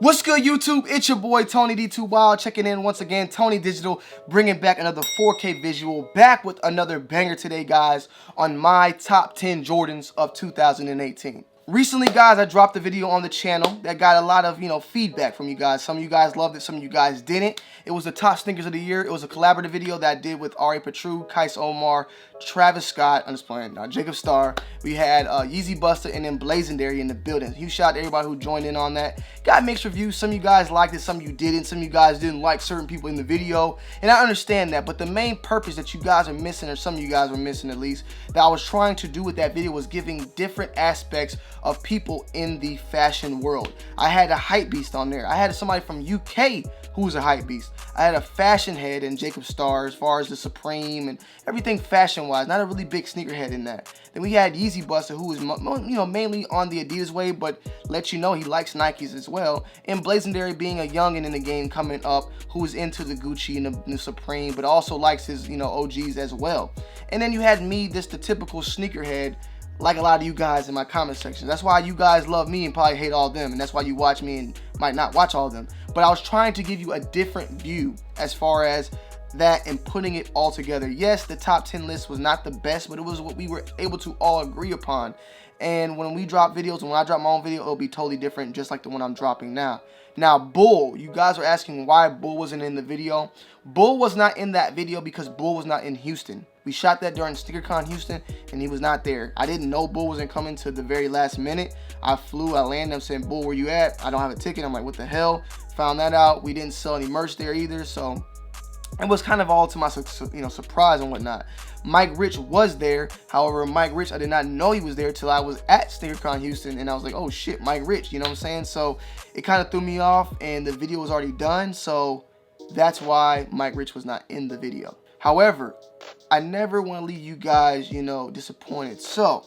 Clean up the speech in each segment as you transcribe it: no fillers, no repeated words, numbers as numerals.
What's good, YouTube? It's your boy Tony D2 Wild checking in once again. Tony Digital bringing back another 4K visual, back with another banger today, guys, on my top 10 Jordans of 2018. Recently, guys, I dropped a video on the channel that got a lot of, feedback from you guys. Some of you guys loved it, some of you guys didn't. It was the top sneakers of the year. It was a collaborative video that I did with R.A. Patru, Kais Omar, Travis Scott, Jacob Starr. We had Yeezy Buster and then Blazendary in the building. Huge shout out to everybody who joined in on that. Got mixed reviews. Some of you guys liked it, some of you didn't. Some of you guys didn't like certain people in the video, and I understand that. But the main purpose that you guys are missing, or some of you guys were missing at least, that I was trying to do with that video was giving different aspects of people in the fashion world. I had a hype beast on there. I had somebody from UK who was a hype beast. I had a fashion head in Jacob Starr as far as the Supreme and everything fashion wise. Not a really big sneakerhead in that. Then we had Yeezy Buster, who was mainly on the Adidas wave, but let you know he likes Nikes as well. And Blazendary being a youngin in the game coming up, who is into the Gucci and the Supreme, but also likes his OGs as well. And then you had me, just the typical sneakerhead, like a lot of you guys in my comment section. That's why you guys love me and probably hate all of them, and that's why you watch me and might not watch all of them. But I was trying to give you a different view as far as that and putting it all together. Yes, the top 10 list was not the best, but it was what we were able to all agree upon. And when we drop videos, and when I drop my own video, it'll be totally different, just like the one I'm dropping now. Now, Bull, you guys are asking why Bull wasn't in the video. Bull was not in that video because Bull was not in Houston. We shot that during SneakerCon Houston, and he was not there. I didn't know Bull wasn't coming to the very last minute. I landed, I'm saying, Bull, where you at? I don't have a ticket. I'm like, what the hell? Found that out. We didn't sell any merch there either, so it was kind of all to my surprise and whatnot. Mike Rich was there. However, Mike Rich, I did not know he was there till I was at SneakerCon Houston, and I was like, oh shit, Mike Rich, you know what I'm saying? So it kind of threw me off, and the video was already done, so that's why Mike Rich was not in the video. However, I never want to leave you guys, disappointed. So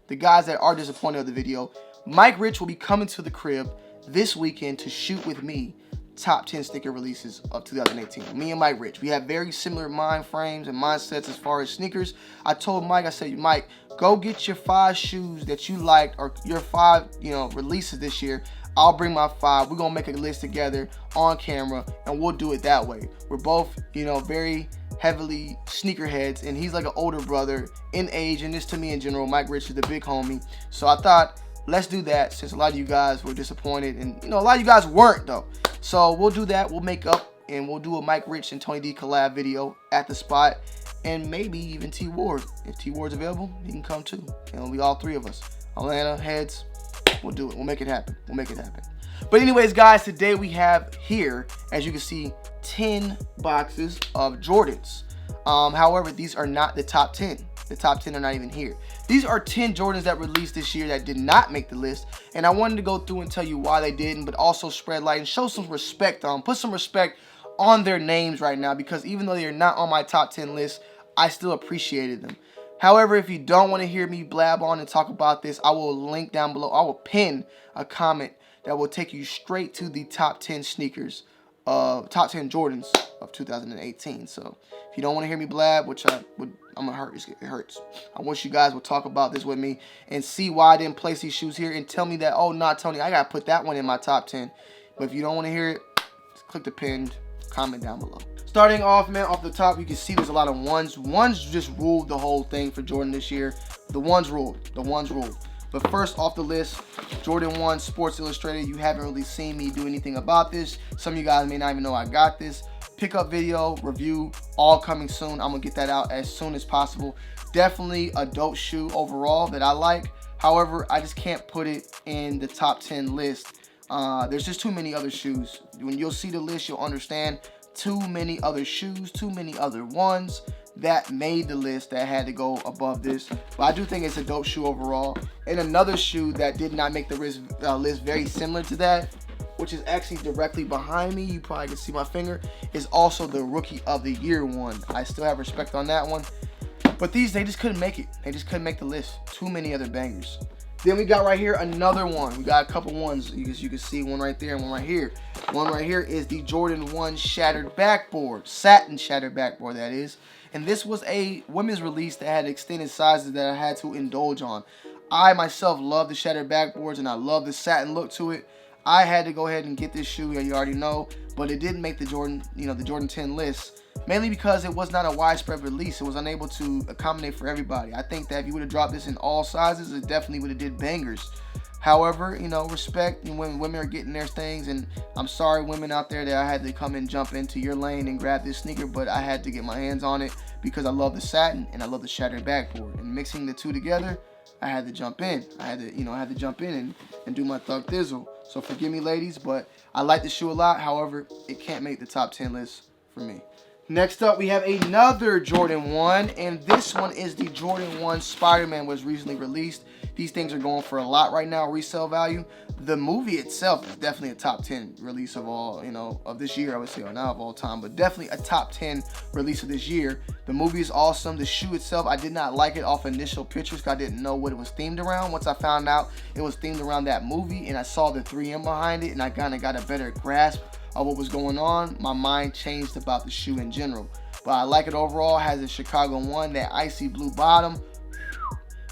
the guys that are disappointed of the video, Mike Rich will be coming to the crib this weekend to shoot with me top 10 sneaker releases of 2018. Me and Mike Rich, we have very similar mind frames and mindsets as far as sneakers. I told Mike, I said, Mike, go get your 5 shoes that you liked, or your 5 releases this year. I'll bring my 5. We're gonna make a list together on camera, and we'll do it that way. We're both very heavily sneakerheads, and he's like an older brother in age, and this to me in general. Mike Rich is the big homie, so I thought, let's do that, since a lot of you guys were disappointed, and a lot of you guys weren't though. So we'll do that. We'll make up, and we'll do a Mike Rich and Tony D collab video at the spot, and maybe even T Ward. If T Ward's available, he can come too. It'll be all 3 of us. Atlanta heads. We'll do it. We'll make it happen. We'll make it happen. But anyways, guys, today we have here, as you can see, 10 boxes of Jordans. However, these are not the top 10. The top 10 are not even here. These are 10 Jordans that released this year that did not make the list, and I wanted to go through and tell you why they didn't, but also spread light and show some respect on, put some respect on their names right now, because even though they're not on my top 10 list, I still appreciated them. However, if you don't want to hear me blab on and talk about this, I will link down below. I will pin a comment that will take you straight to the top 10 sneakers, top 10 Jordans of 2018. So if you don't want to hear me blab, which I'm gonna hurt, it hurts. I wish you guys would talk about this with me and see why I didn't place these shoes here, and tell me that, oh, nah, Tony, I gotta put that one in my top 10. But if you don't want to hear it, just click the pinned comment down below. Starting off, man, off the top, you can see there's a lot of ones. Ones just ruled the whole thing for Jordan this year. The ones ruled. The ones ruled. But first off the list, Jordan 1 Sports Illustrated. You haven't really seen me do anything about this. Some of you guys may not even know I got this. Pickup video, review, all coming soon. I'm going to get that out as soon as possible. Definitely a dope shoe overall that I like. However, I just can't put it in the top 10 list. There's just too many other shoes. When you'll see the list, you'll understand. Too many other shoes, too many other ones that made the list that had to go above this. But I do think it's a dope shoe overall. And another shoe that did not make the list very similar to that, which is actually directly behind me, you probably can see my finger, is also the Rookie of the Year one. I still have respect on that one. But these, they just couldn't make it. They just couldn't make the list. Too many other bangers. Then we got right here another one. We got a couple ones. You can see one right there and one right here. One right here is the Jordan 1 Shattered Backboard. Satin Shattered Backboard, that is. And this was a women's release that had extended sizes that I had to indulge on. I myself love the Shattered Backboards, and I love the satin look to it. I had to go ahead and get this shoe. You already know, but it didn't make the Jordan, the Jordan 10 list. Mainly because it was not a widespread release. It was unable to accommodate for everybody. I think that if you would have dropped this in all sizes, it definitely would have did bangers. However, respect when women are getting their things, and I'm sorry women out there that I had to come and jump into your lane and grab this sneaker, but I had to get my hands on it because I love the satin and I love the shattered backboard. And mixing the two together, I had to jump in. I had to jump in and do my thug thizzle. So forgive me, ladies, but I like the shoe a lot. However, it can't make the top 10 list for me. Next up, we have another Jordan 1, and this one is the Jordan 1 Spider-Man, was recently released. These things are going for a lot right now, resale value. The movie itself is definitely a top 10 release of all, of this year, I would say, or not of all time, but definitely a top 10 release of this year. The movie is awesome. The shoe itself, I did not like it off initial pictures because I didn't know what it was themed around. Once I found out it was themed around that movie and I saw the 3M behind it and I kind of got a better grasp of what was going on, my mind changed about the shoe in general. But I like it overall. It has a Chicago 1, that icy blue bottom,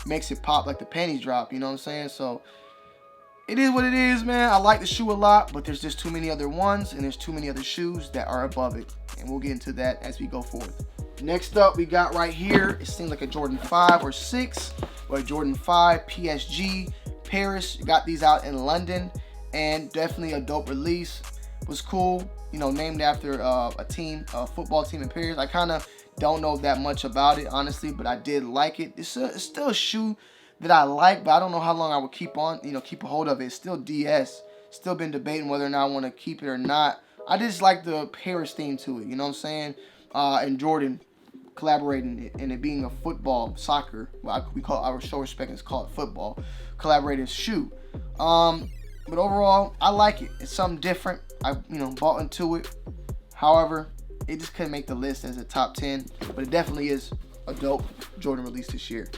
makes it pop like the panties drop, you know what I'm saying? So it is what it is, man. I like the shoe a lot, but there's just too many other ones and there's too many other shoes that are above it, and we'll get into that as we go forth. Next up, we got right here, it seems like a Jordan 5 or 6 or a Jordan 5 PSG Paris. Got these out in London, and definitely a dope release. Was cool, named after a team, a football team in Paris. I kind of don't know that much about it, honestly, but I did like it. It's still a shoe that I like, but I don't know how long I would keep a hold of it. It's still DS. Still been debating whether or not I want to keep it or not. I just like the Paris theme to it, you know what I'm saying? And Jordan collaborating it, and it being a football, soccer, we call our show respect, it's called football, collaborative shoe. But overall, I like it. It's something different. I bought into it. However, it just couldn't make the list as a top 10, but it definitely is a dope Jordan release this year.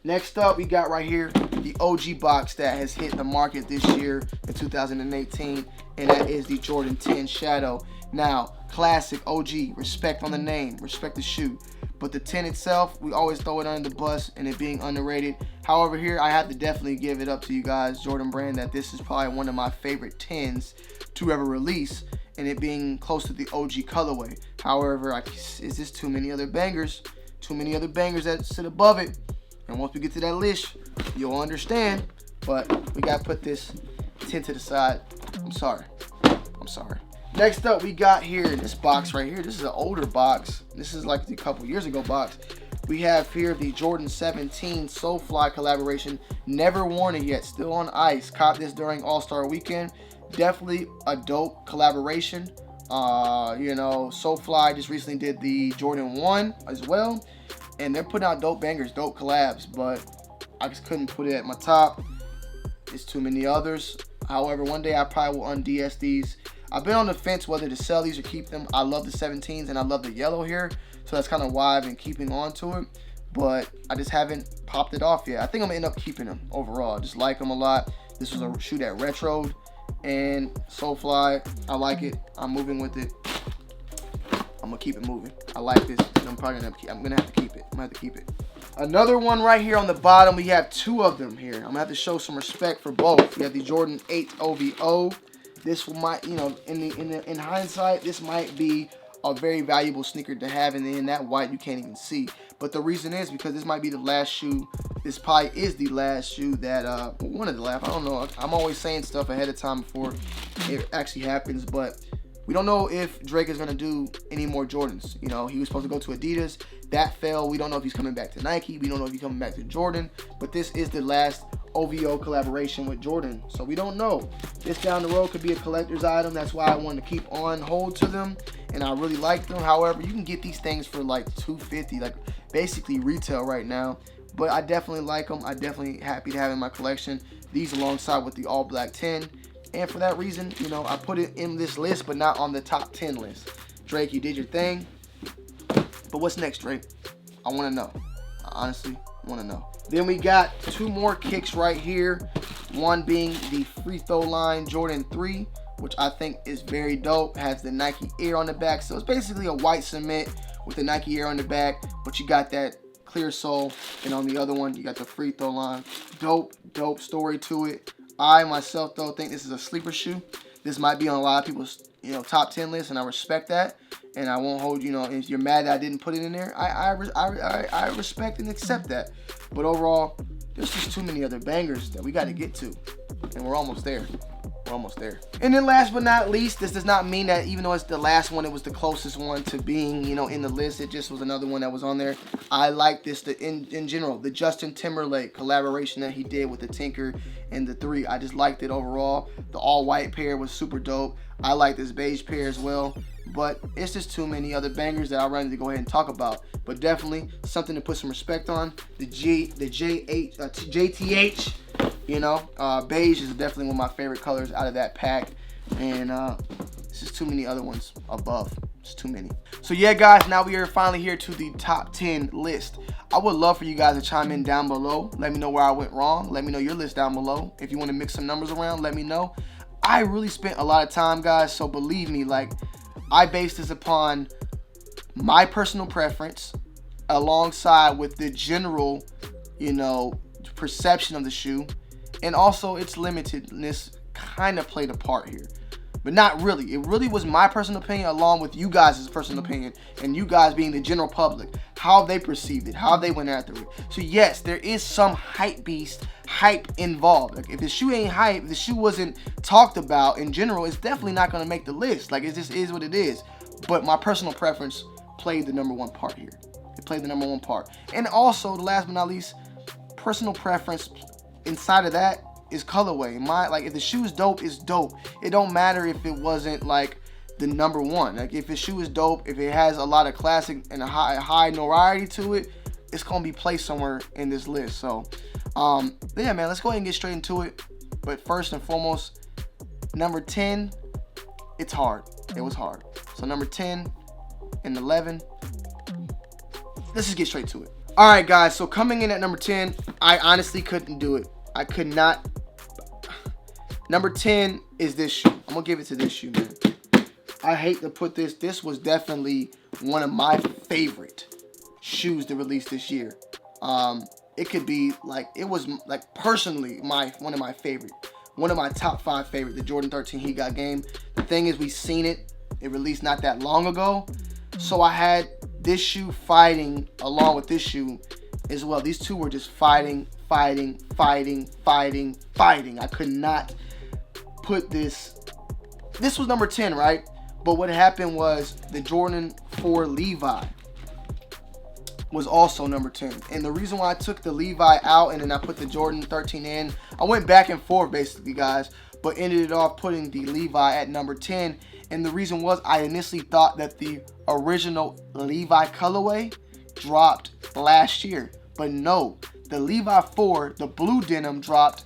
Next up, we got right here the OG box that has hit the market this year in 2018, and that is the Jordan 10 Shadow. Now, classic OG, respect on the name, respect the shoe. But the 10 itself, we always throw it under the bus and it being underrated. However, here I have to definitely give it up to you guys, Jordan Brand, that this is probably one of my favorite 10s to ever release, and it being close to the OG colorway. However, it's just too many other bangers that sit above it. And once we get to that list, you'll understand. But we gotta put this 10 to the side. I'm sorry. Next up, we got here in this box right here. This is an older box. This is like the couple years ago box. We have here the Jordan 17 Soulfly collaboration. Never worn it yet. Still on ice. Caught this during All-Star Weekend. Definitely a dope collaboration. Soulfly just recently did the Jordan 1 as well. And they're putting out dope bangers, dope collabs. But I just couldn't put it at my top. There's too many others. However, one day I probably will un-DS these. I've been on the fence whether to sell these or keep them. I love the 17s and I love the yellow here. So that's kind of why I've been keeping on to it. But I just haven't popped it off yet. I think I'm going to end up keeping them overall. I just like them a lot. This was a shoe that retroed. And Soulfly, I like it. I'm moving with it. I'm going to keep it moving. I like this. I'm going to have to keep it. Another one right here on the bottom. We have two of them here. I'm going to have to show some respect for both. We have the Jordan 8 OVO. This might, in hindsight, this might be a very valuable sneaker to have, and in that white you can't even see. But the reason is because this might be the last shoe. This probably is the last shoe that one of the last. I don't know. I'm always saying stuff ahead of time before it actually happens, but we don't know if Drake is gonna do any more Jordans. He was supposed to go to Adidas. That fell. We don't know if he's coming back to Nike. We don't know if he's coming back to Jordan. But this is the last OVO collaboration with Jordan, so we don't know. This down the road could be a collector's item. That's why I want to keep on hold to them, and I really like them. However, you can get these things for like $250, like basically retail right now. But I definitely like them. I'm definitely happy to have in my collection these alongside with the all black 10, and for that reason, I put it in this list, but not on the top 10 list. Drake, you did your thing, but what's next, Drake? I want to know. I honestly want to know. Then we got two more kicks right here. One being the Free Throw Line Jordan 3, which I think is very dope. Has the Nike Air on the back. So it's basically a white cement with the Nike Air on the back, but you got that clear sole. And on the other one, you got the Free Throw Line. Dope story to it. I myself though think this is a sleeper shoe. This might be on a lot of people's top 10 lists, and I respect that. And I won't hold if you're mad that I didn't put it in there. I respect and accept that. But overall, there's just too many other bangers that we got to get to, and we're almost there. We're almost there. And then last but not least, this does not mean that even though it's the last one, it was the closest one to being, in the list. It just was another one that was on there. I like this, in general, the Justin Timberlake collaboration that he did with the Tinker and the 3. I just liked it overall. The all-white pair was super dope. I like this beige pair as well. But it's just too many other bangers that I'm ready to go ahead and talk about. But definitely something to put some respect on. The JTH. Beige is definitely one of my favorite colors out of that pack, and it's just too many other ones above. It's too many. So yeah, guys, now we are finally here to the top 10 list. I would love for you guys to chime in down below. Let me know where I went wrong. Let me know your list down below. If you want to mix some numbers around, let me know. I really spent a lot of time, guys, so believe me, I based this upon my personal preference alongside with the general, perception of the shoe. And also its limitedness kind of played a part here. But not really. It really was my personal opinion along with you guys' personal opinion. And you guys being the general public. How they perceived it. How they went after it. So yes, there is some hype involved. If the shoe ain't hype, if the shoe wasn't talked about in general, it's definitely not going to make the list. It just is what it is. But my personal preference played the number one part here. It played the number one part. And also, last but not least, personal preference inside of that is colorway. If the shoe is dope, it's dope. It don't matter if it wasn't the number one. If the shoe is dope, if it has a lot of classic and a high notoriety to it, it's gonna be placed somewhere in this list. So yeah, man, let's go ahead and get straight into it. But first and foremost, number 10, it's hard. It was hard. So number 10 and 11, let's just get straight to it. Alright, guys, so coming in at number 10, I honestly couldn't do it. I could not. Number 10 is this shoe. I'm going to give it to this shoe, man. I hate to put this. This was definitely one of my favorite shoes to release this year. It could be, it was, personally, one of my favorite. One of my top 5 favorite, the Jordan 13 Heat God Game. The thing is, we seen it. It released not that long ago. So I had this shoe fighting along with this shoe as well. These two were just fighting. I could not put this. This was number 10, right? But what happened was the Jordan 4 Levi was also number 10. And the reason why I took the Levi out and then I put the Jordan 13 in, I went back and forth basically, guys, but ended off putting the Levi at number 10. And the reason was I initially thought that the original Levi colorway dropped last year. But no, the Levi 4, the blue denim, dropped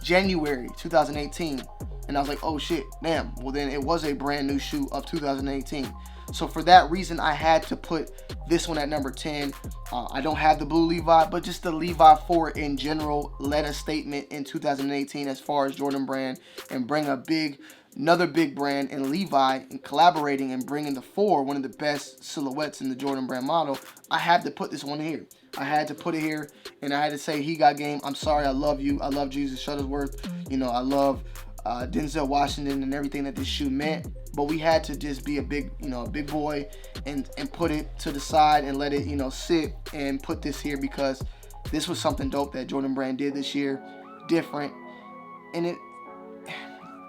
January 2018. And I was like, oh shit, damn. Well, then it was a brand new shoe of 2018. So for that reason, I had to put this one at number 10. I don't have the blue Levi, but just the Levi 4 in general led a statement in 2018 as far as Jordan Brand and bring another big brand in Levi and collaborating and bringing the 4, one of the best silhouettes in the Jordan Brand model. I had to put this one here. I had to put it here, and I had to say, Heat God Game, I'm sorry, I love you. I love Jesus Shuttlesworth. I love Denzel Washington and everything that this shoe meant. But we had to just be a big boy and put it to the side and let it, sit and put this here because this was something dope that Jordan Brand did this year, different. And it,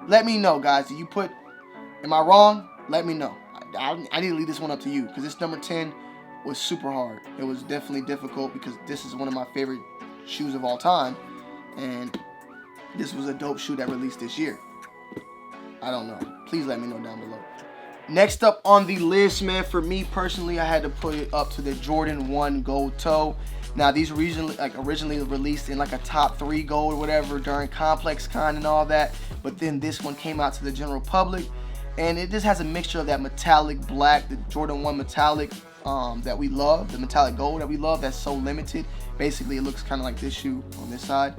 let me know, guys. Am I wrong? Let me know. I need to leave this one up to you because this number 10 was super hard. It was definitely difficult because this is one of my favorite shoes of all time. And this was a dope shoe that released this year. I don't know. Please let me know down below. Next up on the list, man, for me personally, I had to put it up to the Jordan 1 Gold Toe. Now, these originally released in a top 3 gold or whatever during Complex Con and all that. But then this one came out to the general public. And it just has a mixture of that metallic black, the Jordan 1 metallic that we love, the metallic gold that we love that's so limited. Basically, it looks kind of like this shoe on this side.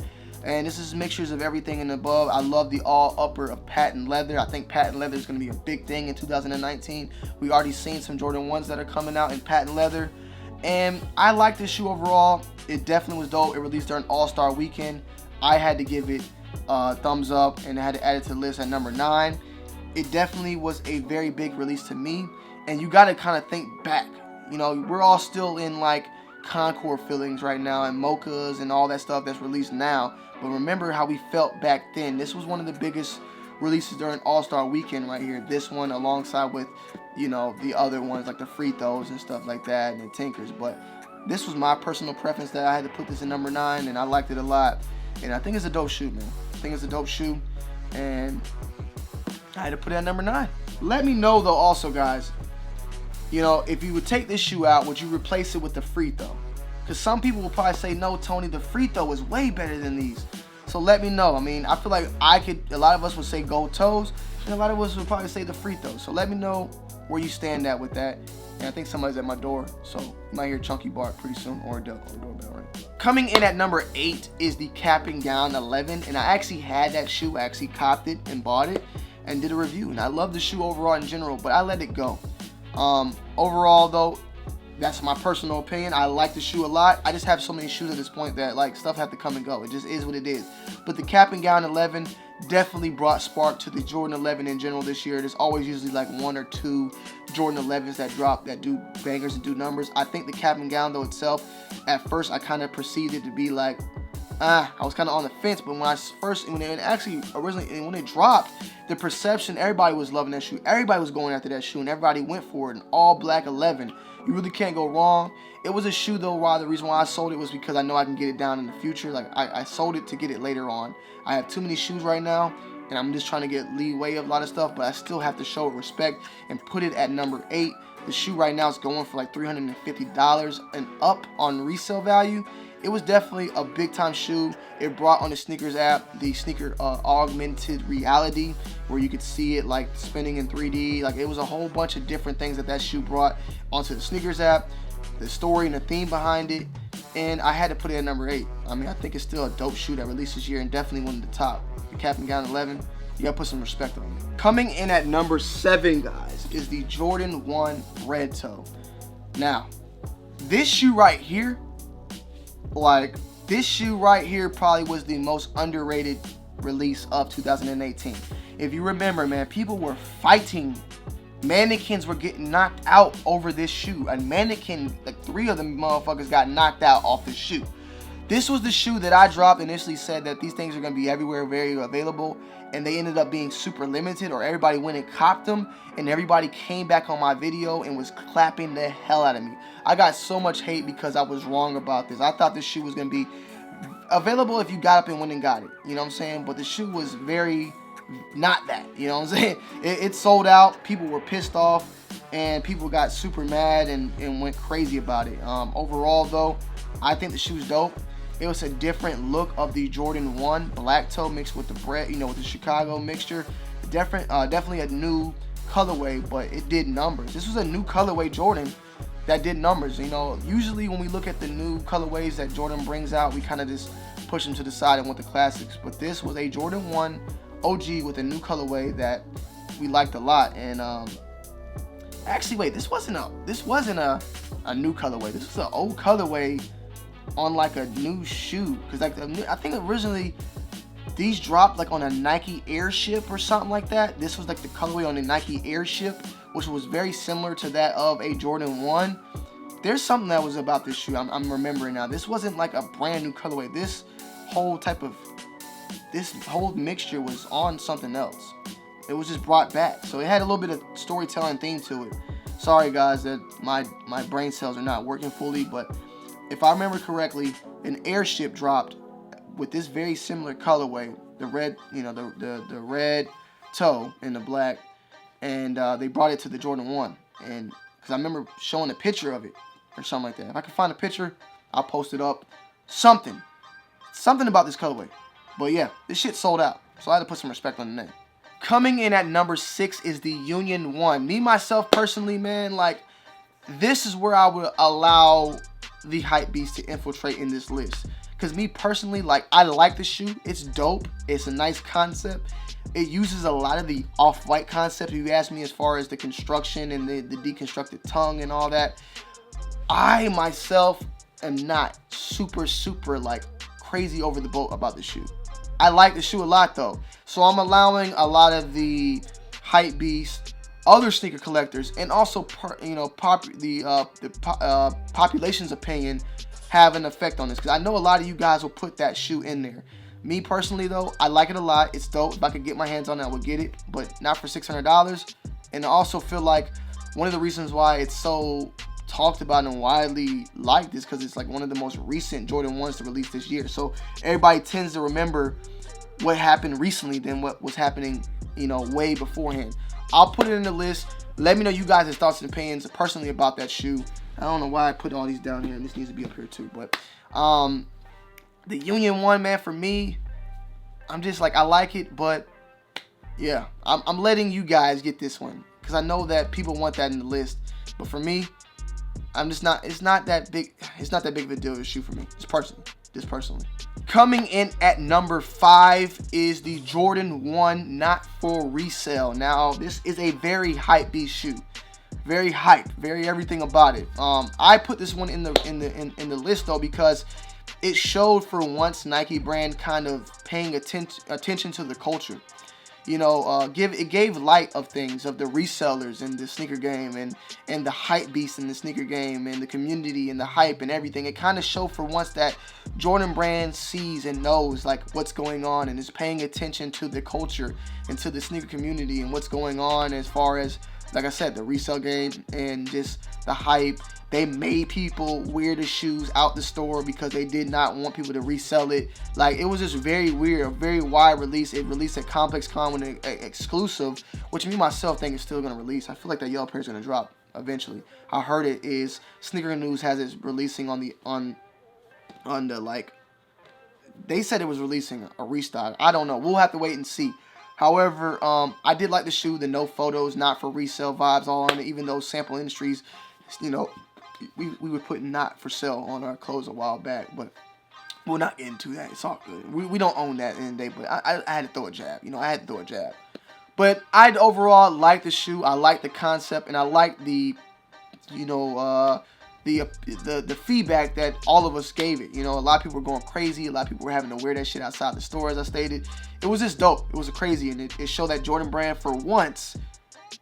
And this is mixtures of everything and above. I love the all upper of patent leather. I think patent leather is going to be a big thing in 2019. We already seen some Jordan 1s that are coming out in patent leather. And I like this shoe overall. It definitely was dope. It released during All-Star Weekend. I had to give it thumbs up, and I had to add it to the list at number 9. It definitely was a very big release to me, and you got to kind of think back. You know, we're all still in like Concord feelings right now, and mochas and all that stuff that's released now. But remember how we felt back then. This was one of the biggest releases during All-Star Weekend right here. This one alongside with, you know, the other ones like the Free Throws and stuff like that, and the Tinkers. But this was my personal preference that I had to put this in number 9, and I liked it a lot. And I think it's a dope shoe, man. I think it's a dope shoe, and I had to put it at number 9. Let me know though also, guys, you know, if you would take this shoe out, would you replace it with the Free Throw? Because some people will probably say, no, Tony, the Free Throw is way better than these. So let me know. I mean, I feel like a lot of us would say Gold Toes, and a lot of us would probably say the Free Throw. So let me know where you stand at with that. And I think somebody's at my door, so you might hear Chunky bark pretty soon, or a doorbell, right? Coming in at number 8 is the Cap and Gown 11, and I actually had that shoe. I actually copped it and bought it and did a review, and I love the shoe overall in general, but I let it go. Overall though, that's my personal opinion. I like the shoe a lot. I just have so many shoes at this point that like stuff have to come and go. It just is what it is. But the Cap and Gown 11 definitely brought spark to the Jordan 11 in general this year. There's always usually like 1 or 2 Jordan 11s that drop that do bangers and do numbers. I think the Cap and Gown though itself, at first I kind of perceived it to be like, I was kind of on the fence. But when it dropped, the perception, everybody was loving that shoe. Everybody was going after that shoe, and everybody went for it. An all black 11. You really can't go wrong. It was a shoe though, the reason why I sold it was because I know I can get it down in the future. Like I sold it to get it later on. I have too many shoes right now, and I'm just trying to get leeway of a lot of stuff, but I still have to show it respect and put it at number 8. The shoe right now is going for like $350 and up on resale value. It was definitely a big time shoe. It brought on the SNKRS app the sneaker augmented reality, where you could see it like spinning in 3D. Like it was a whole bunch of different things that shoe brought onto the SNKRS app, the story and the theme behind it, and I had to put it at number 8. I mean, I think it's still a dope shoe that released this year and definitely one of the top. The Cap and Gown 11, you gotta put some respect on it. Coming in at number 7, guys, is the Jordan 1 Red Toe. Now, this shoe right here, this shoe right here probably was the most underrated release of 2018. If you remember, man, people were fighting. Mannequins were getting knocked out over this shoe. A mannequin, like 3 of them motherfuckers got knocked out off this shoe. This was the shoe that I dropped, initially said that these things are going to be everywhere, very available, and they ended up being super limited, or everybody went and copped them, and everybody came back on my video and was clapping the hell out of me. I got so much hate because I was wrong about this. I thought this shoe was going to be available if you got up and went and got it. You know what I'm saying? But the shoe was very not that. You know what I'm saying? It sold out. People were pissed off, and people got super mad and went crazy about it. Overall, though, I think the shoe's dope. It was a different look of the Jordan 1 black toe mixed with the bread, with the Chicago mixture. Definitely a new colorway, but it did numbers. This was a new colorway Jordan that did numbers. Usually when we look at the new colorways that Jordan brings out, we kind of just push them to the side and want the classics. But this was a Jordan 1 OG with a new colorway that we liked a lot. And actually, wait, this wasn't a new colorway. This was an old colorway on like a new shoe, because like I think originally these dropped like on a Nike Airship or something like that. This was like the colorway on the Nike Airship, which was very similar to that of a Jordan 1. There's something that was about this shoe I'm remembering now. This wasn't like a brand new colorway. This whole mixture was on something else. It was just brought back, so it had a little bit of storytelling theme to it. Sorry guys that my brain cells are not working fully, but if I remember correctly, an Airship dropped with this very similar colorway, the red, the red toe and the black, and they brought it to the Jordan 1, and because I remember showing a picture of it or something like that. If I can find a picture, I'll post it up. Something about this colorway, but yeah, this shit sold out, so I had to put some respect on the name. Coming in at number 6 is the Union 1. Me myself personally, man, like this is where I would allow the hypebeast to infiltrate in this list, because me personally, like, I like the shoe. It's dope. It's a nice concept. It uses a lot of the off-white concept, if you ask me, as far as the construction and the deconstructed tongue and all that. I myself am not super like crazy over the boat about the shoe. I like the shoe a lot though. So I'm allowing a lot of the hype beasts, other sneaker collectors, and also population's opinion have an effect on this, because I know a lot of you guys will put that shoe in there. Me personally though, I like it a lot. It's dope. If I could get my hands on it, I would get it, but not for $600. And I also feel like one of the reasons why it's so talked about and widely liked is because it's like one of the most recent Jordan 1s to release this year. So everybody tends to remember what happened recently than what was happening, way beforehand. I'll put it in the list. Let me know you guys' thoughts and opinions personally about that shoe. I don't know why I put all these down here, and this needs to be up here too. But the Union 1, man, for me, I'm just like, I like it, but yeah, I'm letting you guys get this one because I know that people want that in the list. But for me, I'm just not. It's not that big. It's not that big of a deal of a shoe for me. Just personally. Coming in at number 5 is the Jordan 1 not for resale. Now, this is a very hype beast shoe. Very hype, very everything about it. I put this one in the list though because it showed for once Nike brand kind of paying attention to the culture. It gave light of things, of the resellers in the sneaker game and the hype beasts in the sneaker game and the community and the hype and everything. It kind of showed for once that Jordan brand sees and knows like what's going on and is paying attention to the culture and to the sneaker community and what's going on as far as, like I said, the resale game and just the hype. They made people wear the shoes out the store because they did not want people to resell it. Like, it was just very weird, a very wide release. It released at ComplexCon with an exclusive, which me myself think is still going to release. I feel like that yellow pair is going to drop eventually. I heard it is Sneaker News has it releasing on the like, they said it was releasing a restock. I don't know. We'll have to wait and see. However, I did like the shoe, the no photos, not for resale vibes all on it, even though Sample Industries, we were putting not for sale on our clothes a while back, but we'll not get into that. It's all good. We don't own that in the day, but I had to throw a jab. I had to throw a jab. But I overall like the shoe. I like the concept, and I like the feedback that all of us gave it. A lot of people were going crazy. A lot of people were having to wear that shit outside the store, as I stated. It was just dope. It was crazy, and it showed that Jordan brand for once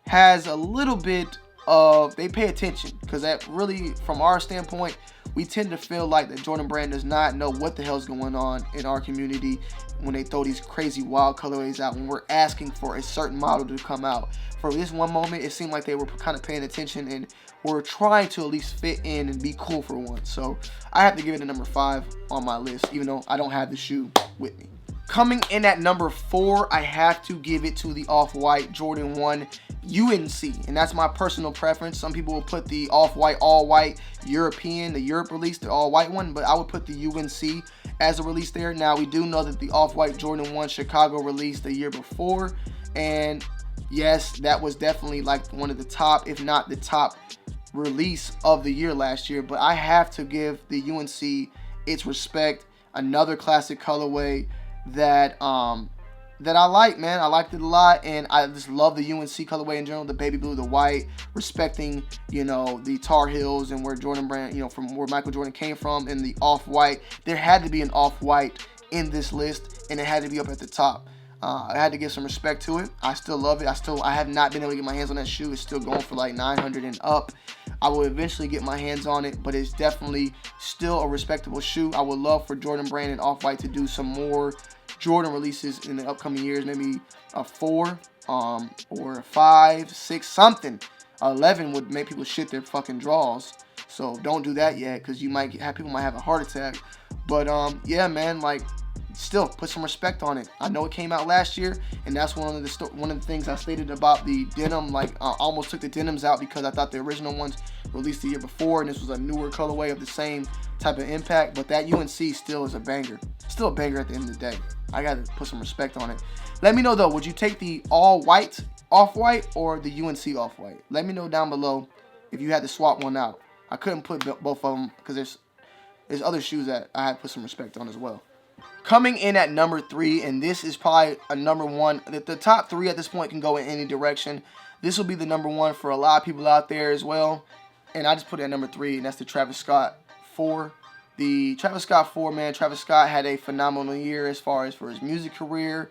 has a little bit of, they pay attention, because that really, from our standpoint, we tend to feel like the Jordan brand does not know what the hell's going on in our community when they throw these crazy wild colorways out, when we're asking for a certain model to come out. For this one moment, it seemed like they were kind of paying attention and were trying to at least fit in and be cool for once. So I have to give it a number 5 on my list, even though I don't have the shoe with me. Coming in at number 4, I have to give it to the Off-White Jordan 1 UNC, and that's my personal preference. Some people will put the Off-White all-white European, the Europe release, the all-white one, but I would put the UNC as a release there. Now, we do know that the Off-White Jordan 1 Chicago released the year before, and yes, that was definitely like one of the top, if not the top release of the year last year, but I have to give the UNC its respect. Another classic colorway that I like, man. I liked it a lot, and I just love the UNC colorway in general, the baby blue, the white, respecting, the Tar Heels and where Jordan brand, from where Michael Jordan came from, and the Off-White. There had to be an Off-White in this list, and it had to be up at the top. I had to give some respect to it. I still love it. I have not been able to get my hands on that shoe. It's still going for like $900 and up. I will eventually get my hands on it, but it's definitely still a respectable shoe. I would love for Jordan brand and Off-White to do some more Jordan releases in the upcoming years. Maybe a 4 or a 5, 6, something. 11 would make people shit their fucking draws. So don't do that yet, because you might have people might have a heart attack. But yeah, man, like, still put some respect on it. I know it came out last year, and that's one of the things I stated about the denim. Like, I almost took the denims out because I thought the original ones released the year before, and this was a newer colorway of the same type of impact. But that UNC still is a banger. Still a banger at the end of the day. I gotta put some respect on it. Let me know though, would you take the all white Off-White or the UNC Off-White? Let me know down below if you had to swap one out. I couldn't put both of them because there's other shoes that I had to put some respect on as well. Coming in at number 3, and this is probably a number 1. The top 3 at this point can go in any direction. This will be the number 1 for a lot of people out there as well. And I just put it at number 3, and that's the Travis Scott 4. The Travis Scott 4, man, Travis Scott had a phenomenal year as far as for his music career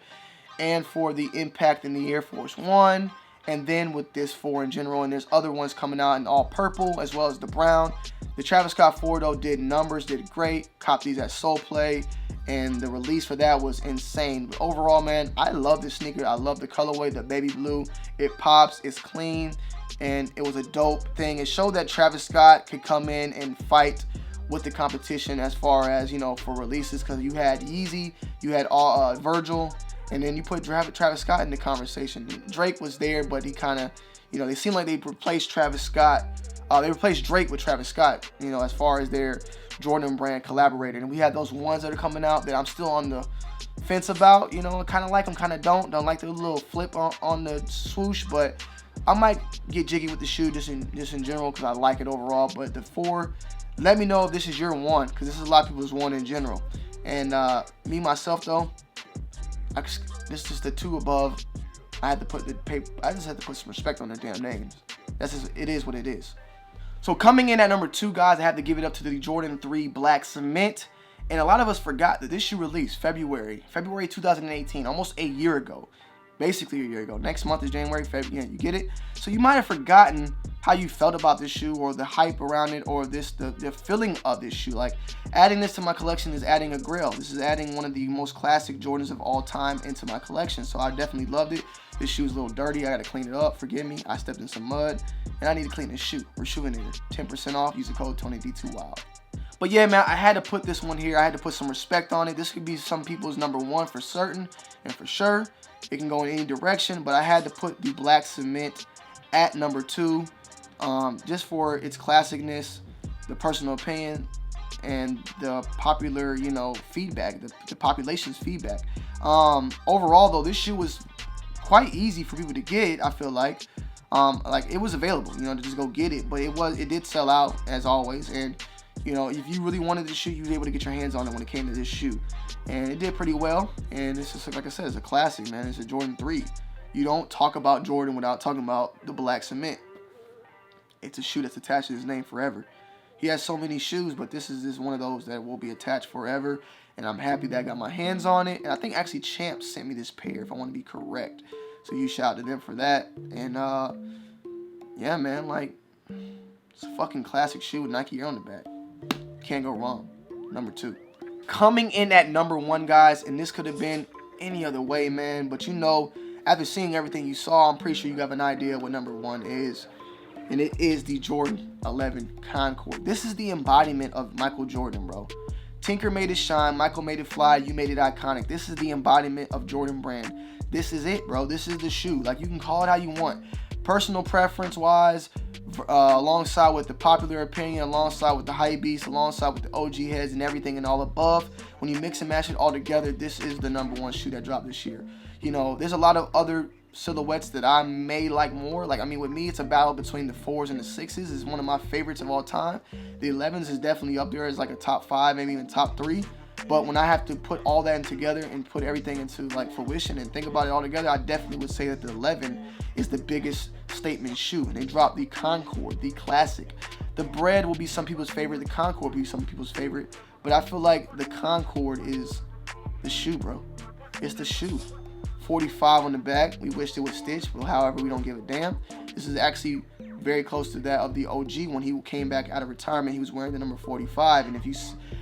and for the impact in the Air Force One. And then with this 4 in general, and there's other ones coming out in all purple as well as the brown. The Travis Scott 4, though, did numbers, did great. Cop these at Soul Play, and the release for that was insane. But overall, man, I love this sneaker. I love the colorway, the baby blue. It pops, it's clean, and it was a dope thing. It showed that Travis Scott could come in and fight with the competition as far as, you know, for releases, because you had Yeezy, you had Virgil, and then you put Travis Scott in the conversation. Drake was there, but he kind of, you know, they seemed like they replaced Travis Scott. They replaced Drake with Travis Scott, you know, as far as their Jordan brand collaborator. And we had those ones that are coming out that I'm still on the fence about. You know, I kind of like them, kind of don't. Don't like the little flip on the swoosh, but I might get jiggy with the shoe just in general because I like it overall. But the 4, let me know if this is your one, because this is a lot of people's one in general. And me, myself, though, this is the 2 above. I had to put the paper. I just had to put some respect on their damn names. That's just, it is what it is. So coming in at number 2, guys, I have to give it up to the Jordan 3 Black Cement. And a lot of us forgot that this shoe released February 2018, almost a year ago. Basically a year ago. Next month is January, February, you get it? So you might have forgotten how you felt about this shoe, or the hype around it, or the feeling of this shoe. Like, adding this to my collection is adding a grail. This is adding one of the most classic Jordans of all time into my collection. So I definitely loved it. This shoe is a little dirty. I got to clean it up. Forgive me. I stepped in some mud, and I need to clean this shoe. We're shooting it. 10% off. Use the code TonyD2Wild. But yeah, man, I had to put this one here. I had to put some respect on it. This could be some people's number 1 for certain and for sure. It can go in any direction, but I had to put the Black Cement at number 2, just for its classicness, the personal opinion, and the popular, you know, feedback, the population's feedback. Overall, though, this shoe was quite easy for people to get. I feel like it was available, you know, to just go get it, but it did sell out as always. And you know, if you really wanted this shoe, you were able to get your hands on it when it came to this shoe. And it did pretty well. And it's just, like I said, it's a classic, man. It's a Jordan 3. You don't talk about Jordan without talking about the Black Cement. It's a shoe that's attached to his name forever. He has so many shoes, but this is one of those that will be attached forever. And I'm happy that I got my hands on it. And I think actually Champs sent me this pair, if I want to be correct. So you shout to them for that. And yeah, man, like, it's a fucking classic shoe with Nike Air on the back. Can't go wrong. Number 2. Coming in at number 1, guys, and this could have been any other way, man, but you know, after seeing everything you saw, I'm pretty sure you have an idea what number 1 is. And it is the Jordan 11 Concord. This is the embodiment of Michael Jordan, bro. Tinker made it shine, Michael made it fly, you made it iconic. This is the embodiment of Jordan brand. This is it, bro. This is the shoe. Like, you can call it how you want. Personal preference wise, alongside with the popular opinion, alongside with the hype beast, alongside with the OG heads and everything and all above, when you mix and match it all together, this is the number 1 shoe that dropped this year. You know, there's a lot of other silhouettes that I may like more. Like, I mean, with me, it's a battle between the 4s and the 6s. It's one of my favorites of all time. The 11s is definitely up there as like a top 5, maybe even top 3. But when I have to put all that in together and put everything into like fruition and think about it all together, I definitely would say that the 11 is the biggest statement shoe. And they dropped the Concord, the classic. The Bread will be some people's favorite. The Concord will be some people's favorite. But I feel like the Concord is the shoe, bro. It's the shoe. 45 on the back. We wished it was stitched, but however, we don't give a damn. This is actually very close to that of the OG. When he came back out of retirement, he was wearing the number 45. And if you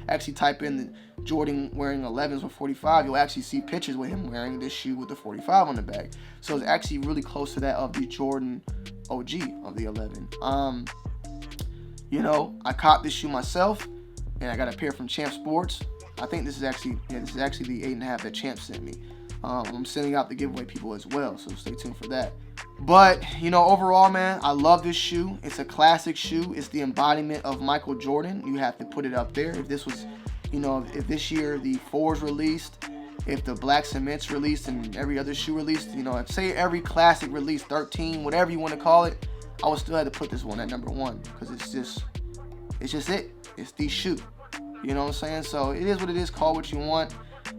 actually type in the Jordan wearing 11s with 45, you'll actually see pictures with him wearing this shoe with the 45 on the back. So it's actually really close to that of the Jordan OG of the 11. You know, I copped this shoe myself, and I got a pair from Champ Sports. I think this is actually the 8.5 that Champ sent me. I'm sending out the giveaway people as well, so stay tuned for that. But, you know, overall, man, I love this shoe. It's a classic shoe. It's the embodiment of Michael Jordan. You have to put it up there. If this was, you know, if this year the 4s released, if the Black Cement's released and every other shoe released, you know, if say every classic released, 13, whatever you want to call it, I would still have to put this one at number 1 because it's just it. It's the shoe. You know what I'm saying? So it is what it is. Call what you want.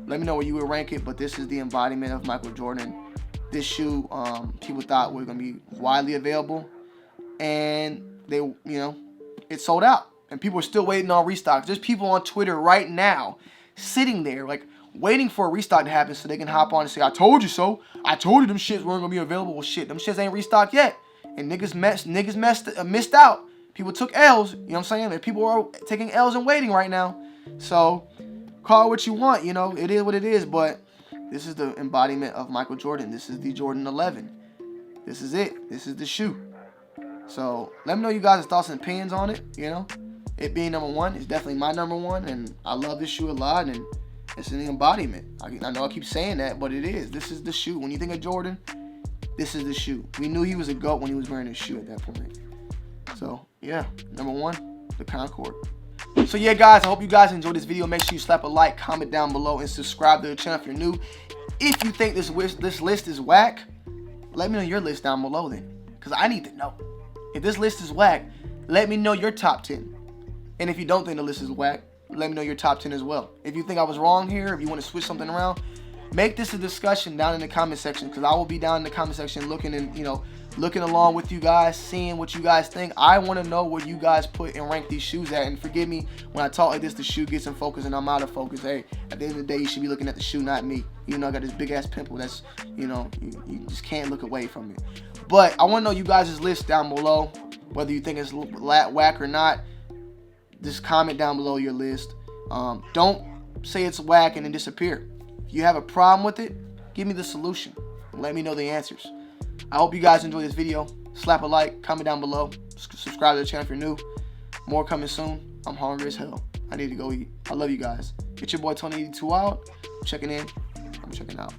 Let me know where you would rank it, but this is the embodiment of Michael Jordan. This shoe, people thought was going to be widely available, and they, you know, it sold out. and people are still waiting on restocks. There's people on Twitter right now sitting there like waiting for a restock to happen so they can hop on and say, I told you so. I told you them shits weren't gonna be available. Well, shit, them shits ain't restocked yet, and niggas missed out. People took L's. You know what I'm saying? And people are taking L's and waiting right now. So call it what you want. You know, it is what it is. But this is the embodiment of Michael Jordan. This is the Jordan 11. This is it. This is the shoe. So let me know you guys' thoughts and opinions on it. You know, it being number one is definitely my number one, and I love this shoe a lot, and it's an embodiment. I know I keep saying that, but it is. This is the shoe. When you think of Jordan, this is the shoe. We knew he was a GOAT when he was wearing this shoe at that point. So yeah, number one, the Concord. So yeah, guys, I hope you guys enjoyed this video. Make sure you slap a like, comment down below, and subscribe to the channel if you're new. If you think this list is whack, let me know your list down below then, because I need to know. If this list is whack, let me know your top 10. And if you don't think the list is whack, let me know your top 10 as well. If you think I was wrong here, if you want to switch something around, make this a discussion down in the comment section, because I will be down in the comment section looking and, you know, looking along with you guys, seeing what you guys think. I want to know where you guys put and rank these shoes at. And forgive me when I talk like this, the shoe gets in focus and I'm out of focus. Hey, at the end of the day, you should be looking at the shoe, not me. You know, I got this big ass pimple that's, you know, you just can't look away from it. But I want to know you guys' list down below, whether you think it's whack or not. Just comment down below your list. Don't say it's whack and then disappear. If you have a problem with it, give me the solution. Let me know the answers. I hope you guys enjoyed this video. Slap a like, comment down below, subscribe to the channel if you're new. More coming soon. I'm hungry as hell. I need to go eat. I love you guys. It's your boy Tony 82 Wild. I'm checking in. I'm checking out.